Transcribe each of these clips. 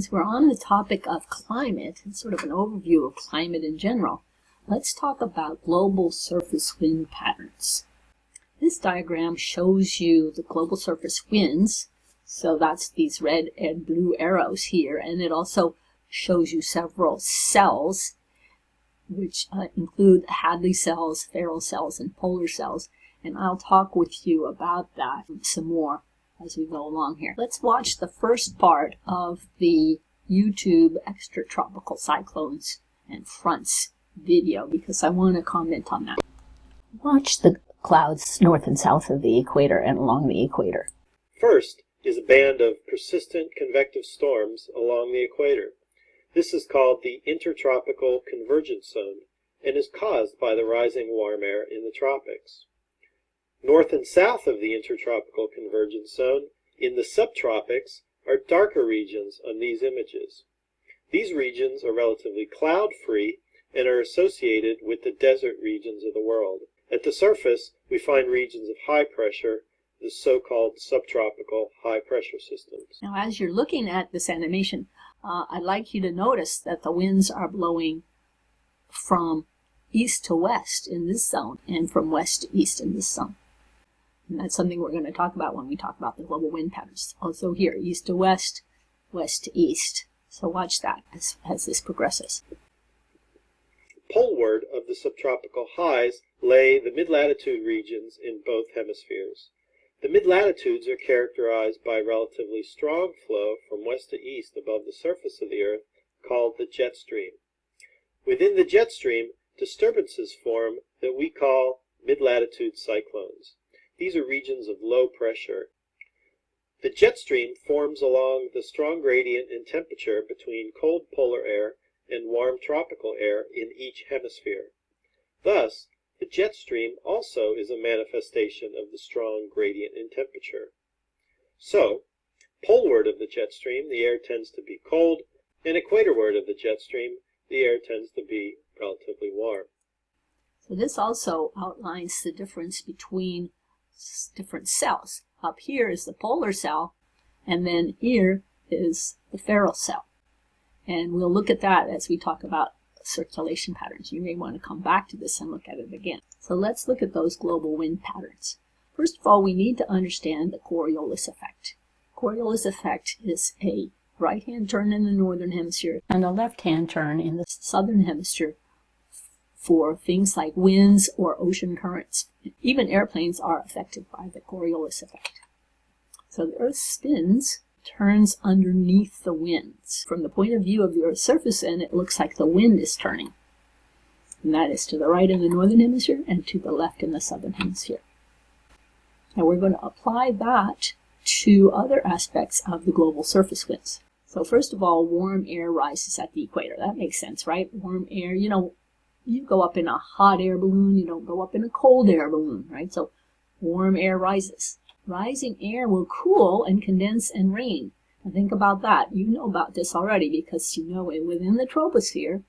Since we're on the topic of climate, and sort of an overview of climate in general, let's talk about global surface wind patterns. This diagram shows you the global surface winds, so that's these red and blue arrows here, and it also shows you several cells, which include Hadley cells, Ferrel cells, and polar cells, and I'll talk with you about that some more as we go along here. Let's watch the first part of the YouTube extratropical cyclones and fronts video because I want to comment on that. Watch the clouds north and south of the equator and along the equator. First is a band of persistent convective storms along the equator. This is called the intertropical convergence zone and is caused by the rising warm air in the tropics. North and south of the intertropical convergence zone, in the subtropics, are darker regions on these images. These regions are relatively cloud-free and are associated with the desert regions of the world. At the surface, we find regions of high pressure, the so-called subtropical high-pressure systems. Now, as you're looking at this animation, I'd like you to notice that the winds are blowing from east to west in this zone and from west to east in this zone. And that's something we're going to talk about when we talk about the global wind patterns. Also here, east to west, west to east. So watch that as this progresses. Poleward of the subtropical highs lay the mid-latitude regions in both hemispheres. The mid-latitudes are characterized by a relatively strong flow from west to east above the surface of the Earth called the jet stream. Within the jet stream, disturbances form that we call mid-latitude cyclones. These are regions of low pressure. The jet stream forms along the strong gradient in temperature between cold polar air and warm tropical air in each hemisphere. Thus, the jet stream also is a manifestation of the strong gradient in temperature. So, poleward of the jet stream, the air tends to be cold, and equatorward of the jet stream, the air tends to be relatively warm. So this also outlines the difference between different cells. Up here is the polar cell, and then here is the Ferrel cell. And we'll look at that as we talk about circulation patterns. You may want to come back to this and look at it again. So let's look at those global wind patterns. First of all, we need to understand the Coriolis effect. Coriolis effect is a right-hand turn in the northern hemisphere and a left-hand turn in the southern hemisphere for things like winds or ocean currents. Even airplanes are affected by the Coriolis effect. So the Earth spins, turns underneath the winds. From the point of view of the Earth's surface, then, it looks like the wind is turning. And that is to the right in the northern hemisphere and to the left in the southern hemisphere. Now we're going to apply that to other aspects of the global surface winds. So first of all, warm air rises at the equator. That makes sense, right? Warm air, you go up in a hot air balloon, you don't go up in a cold air balloon, right? So warm air rises. Rising air will cool and condense and rain. Now think about that. You know about this already because you know within the troposphere,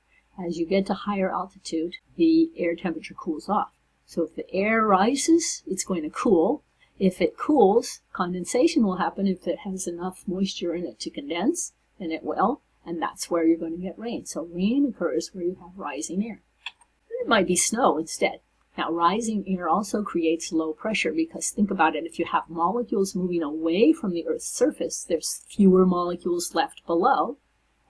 as you get to higher altitude, the air temperature cools off. So if the air rises, it's going to cool. If it cools, condensation will happen. If it has enough moisture in it to condense, then it will, and that's where you're going to get rain. So rain occurs where you have rising air. It might be snow instead. Now, rising air also creates low pressure because think about it, if you have molecules moving away from the Earth's surface, there's fewer molecules left below,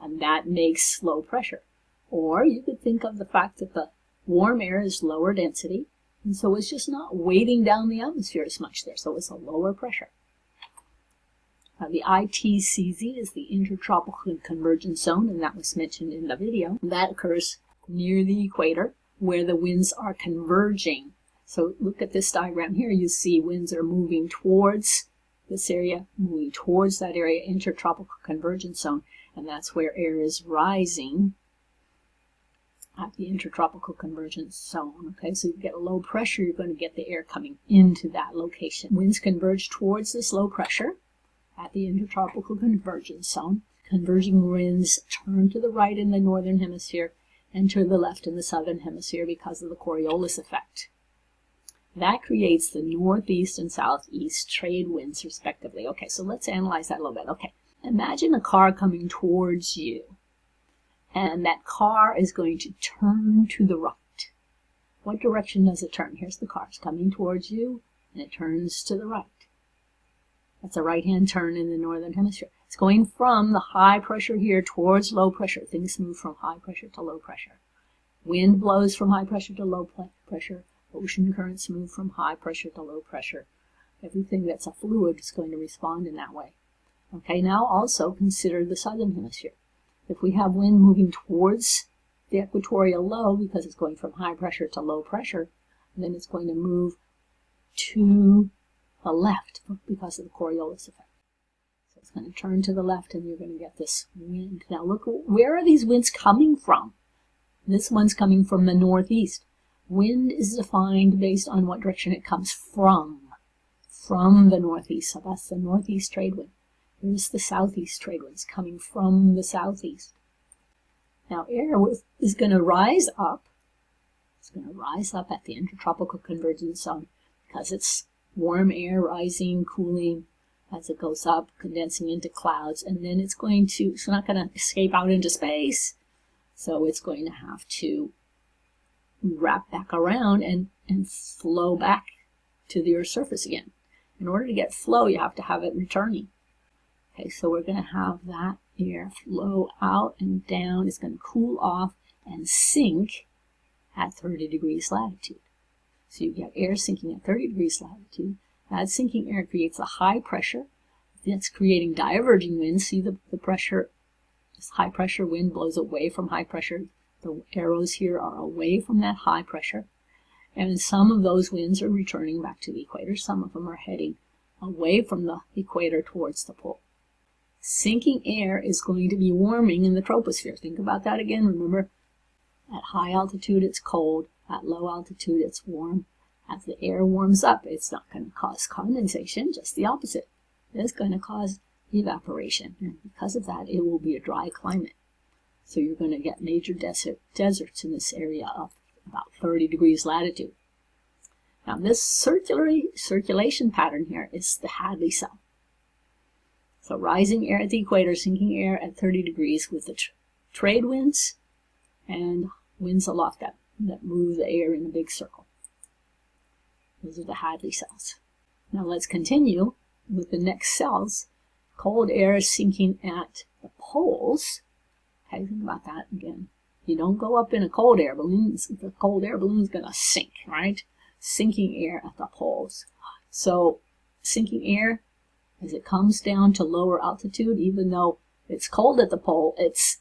and that makes low pressure. Or you could think of the fact that the warm air is lower density, and so it's just not weighting down the atmosphere as much there, so it's a lower pressure. Now, the ITCZ is the Intertropical Convergence Zone, and that was mentioned in the video. That occurs near the equator, where the winds are converging. So look at this diagram here. You see winds are moving towards this area, moving towards that area, intertropical convergence zone, and that's where air is rising at the intertropical convergence zone. Okay, so you get low pressure, you're going to get the air coming into that location. Winds converge towards this low pressure at the intertropical convergence zone. Converging winds turn to the right in the northern hemisphere and to the left in the southern hemisphere because of the Coriolis effect. That creates the northeast and southeast trade winds respectively. Okay, so let's analyze that a little bit. Okay, imagine a car coming towards you, and that car is going to turn to the right. What direction does it turn? Here's the car. It's coming towards you, and it turns to the right. That's a right-hand turn in the northern hemisphere. It's going from the high pressure here towards low pressure. Things move from high pressure to low pressure. Wind blows from high pressure to low pressure. Ocean currents move from high pressure to low pressure. Everything that's a fluid is going to respond in that way. Okay, now also consider the southern hemisphere. If we have wind moving towards the equatorial low, because it's going from high pressure to low pressure, then it's going to move to the left because of the Coriolis effect. So it's going to turn to the left, and you're going to get this wind. Now look, where are these winds coming from? This one's coming from the northeast. Wind is defined based on what direction it comes from the northeast. So that's the northeast trade wind. Here's the southeast trade winds coming from the southeast. Now air is going to rise up. It's going to rise up at the intertropical convergence zone because it's warm air rising, cooling as it goes up, condensing into clouds, and then it's not going to escape out into space. So it's going to have to wrap back around and flow back to the Earth's surface again. In order to get flow, you have to have it returning. Okay, so we're going to have that air flow out and down. It's going to cool off and sink at 30 degrees latitude. So you get air sinking at 30 degrees latitude. That sinking air creates a high pressure. That's creating diverging winds. See the pressure, this high pressure wind blows away from high pressure. The arrows here are away from that high pressure. And some of those winds are returning back to the equator. Some of them are heading away from the equator towards the pole. Sinking air is going to be warming in the troposphere. Think about that again. Remember, at high altitude it's cold. At low altitude it's warm. As the air warms up, it's not going to cause condensation, just the opposite. It's going to cause evaporation. And because of that, it will be a dry climate. So you're going to get major deserts in this area of about 30 degrees latitude. Now this circulation pattern here is the Hadley cell. So rising air at the equator, sinking air at 30 degrees with the trade winds and winds aloft that move the air in a big circle. Those are the Hadley cells. Now let's continue with the next cells. Cold air is sinking at the poles. Okay, think about that again. You don't go up in a cold air balloon. The cold air balloon is going to sink, right? Sinking air at the poles. So sinking air, as it comes down to lower altitude, even though it's cold at the pole, it's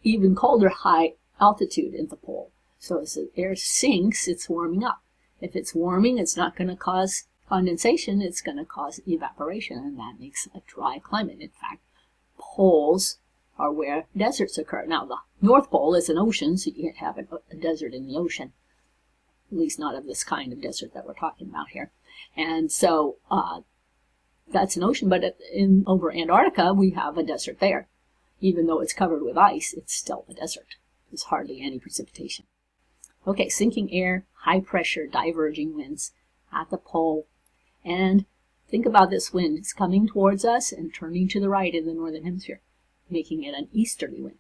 even colder high altitude at the pole. So as the air sinks, it's warming up. If it's warming, it's not going to cause condensation, it's going to cause evaporation, and that makes a dry climate. In fact, poles are where deserts occur. Now, the North Pole is an ocean, so you can't have a desert in the ocean, at least not of this kind of desert that we're talking about here. And so that's an ocean, but over Antarctica, we have a desert there. Even though it's covered with ice, it's still a desert. There's hardly any precipitation. Okay, sinking air, high pressure, diverging winds at the pole. And think about this wind. It's coming towards us and turning to the right in the northern hemisphere, making it an easterly wind.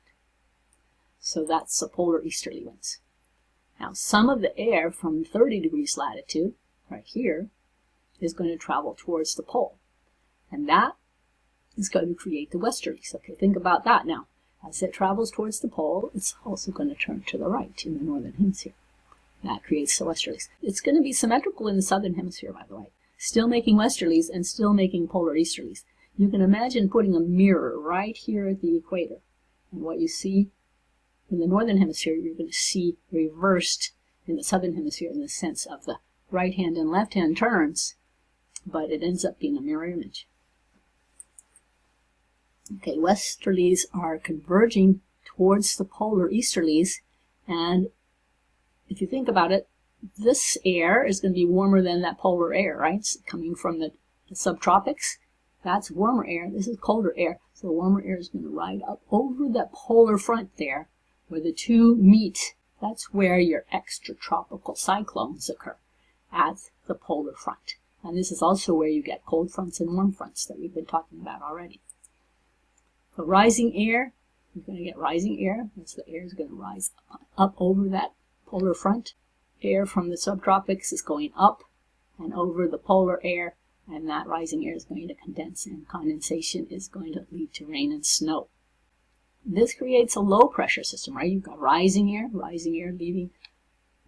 So that's the polar easterly winds. Now, some of the air from 30 degrees latitude, right here, is going to travel towards the pole. And that is going to create the westerlies. Okay, think about that now. As it travels towards the pole, it's also going to turn to the right in the northern hemisphere. That creates the westerlies. It's going to be symmetrical in the southern hemisphere, by the way. Still making westerlies and still making polar easterlies. You can imagine putting a mirror right here at the equator. And what you see in the northern hemisphere, you're going to see reversed in the southern hemisphere in the sense of the right hand and left hand turns, but it ends up being a mirror image. Okay, westerlies are converging towards the polar easterlies, and if you think about it, this air is going to be warmer than that polar air, right? It's coming from the subtropics. That's warmer air. This is colder air. So the warmer air is going to ride up over that polar front there, where the two meet. That's where your extratropical cyclones occur, at the polar front. And this is also where you get cold fronts and warm fronts that we've been talking about already. The rising air, you're going to get rising air. That's the air is going to rise up over that polar front. Air from the subtropics is going up and over the polar air, and that rising air is going to condense, and condensation is going to lead to rain and snow. This creates a low pressure system, right? You've got rising air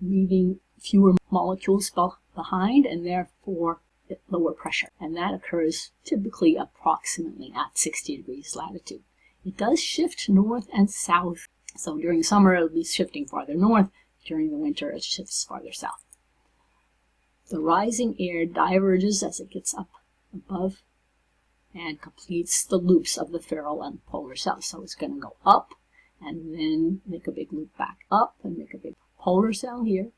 leaving fewer molecules behind, and therefore lower pressure. And that occurs typically approximately at 60 degrees latitude. It does shift north and south. So during summer, it'll be shifting farther north. During the winter, it shifts farther south. The rising air diverges as it gets up above and completes the loops of the ferrule and polar cell. So it's going to go up and then make a big loop back up and make a big polar cell here.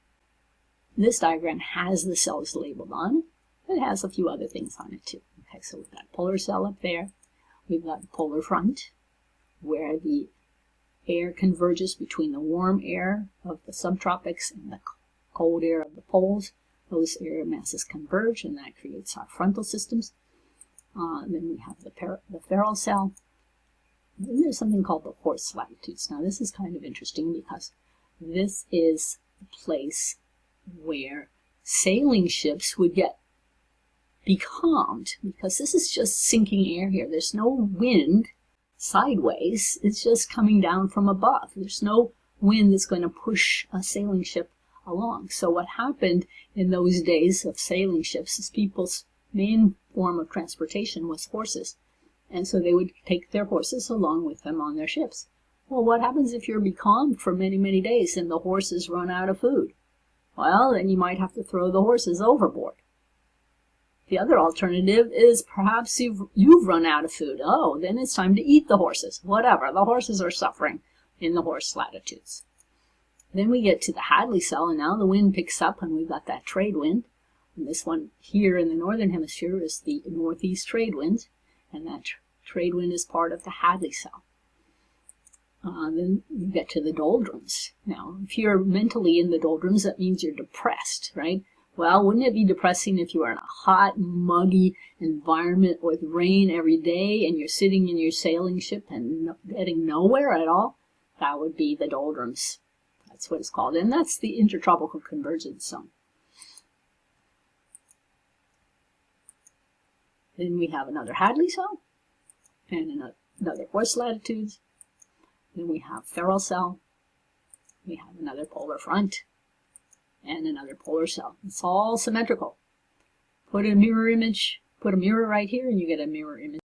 This diagram has the cells labeled on it. It has a few other things on it too. Okay, so we've got a polar cell up there. We've got the polar front, where the air converges between the warm air of the subtropics and the cold air of the poles. Those air masses converge, and that creates our frontal systems. Then we have the ferrule cell. Then there's something called the horse latitudes. Now this is kind of interesting because this is the place where sailing ships would get becalmed, because this is just sinking air here. There's no wind sideways. It's just coming down from above. There's no wind that's going to push a sailing ship along. So what happened in those days of sailing ships is people's main form of transportation was horses. And so they would take their horses along with them on their ships. Well, what happens if you're becalmed for many, many days and the horses run out of food? Well, then you might have to throw the horses overboard. The other alternative is perhaps you've run out of food. Oh, then it's time to eat the horses. Whatever, the horses are suffering in the horse latitudes. Then we get to the Hadley cell, and now the wind picks up, and we've got that trade wind. And this one here in the northern hemisphere is the northeast trade wind, and that trade wind is part of the Hadley cell. Then you get to the doldrums. Now, if you're mentally in the doldrums, that means you're depressed, right? Well, wouldn't it be depressing if you were in a hot, muggy environment with rain every day and you're sitting in your sailing ship and getting nowhere at all? That would be the doldrums. That's what it's called. And that's the intertropical convergence zone. Then we have another Hadley cell and another horse latitudes. Then we have ferrule cell. We have another polar front and another polar cell. It's all symmetrical. Put a mirror right here and you get a mirror image